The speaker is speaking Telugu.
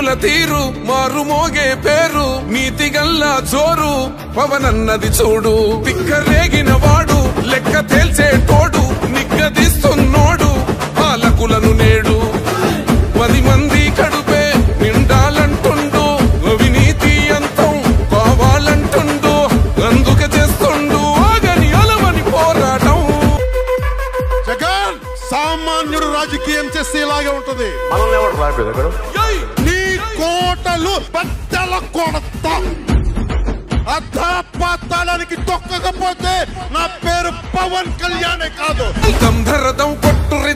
మంత్రుల తీరు మారుమోగే పేరు నీతిగల్లా జోరు పవనన్నది చూడు తిక్కరేగిన వాడు లెక్క తేల్చేటోడు నిగ్గదీస్తున్నోడు పాలకులను నేడు 10 మంది కడుపే నిండాలంటుండు అవినీతి అంతం కావాలంటుండు అందుకే చేస్తుండు ఆగని అలవని పోరాటం జగన్ సామాన్యుడు రాజకీయం చేస్తే ఇలాగే ఉంటది నీ కోటలు బద్దల కొడతా అధాపాతాళానికి తొక్కకపోతే నా పేరు పవన్ కళ్యాణే కాదు ధరదం కొట్టురి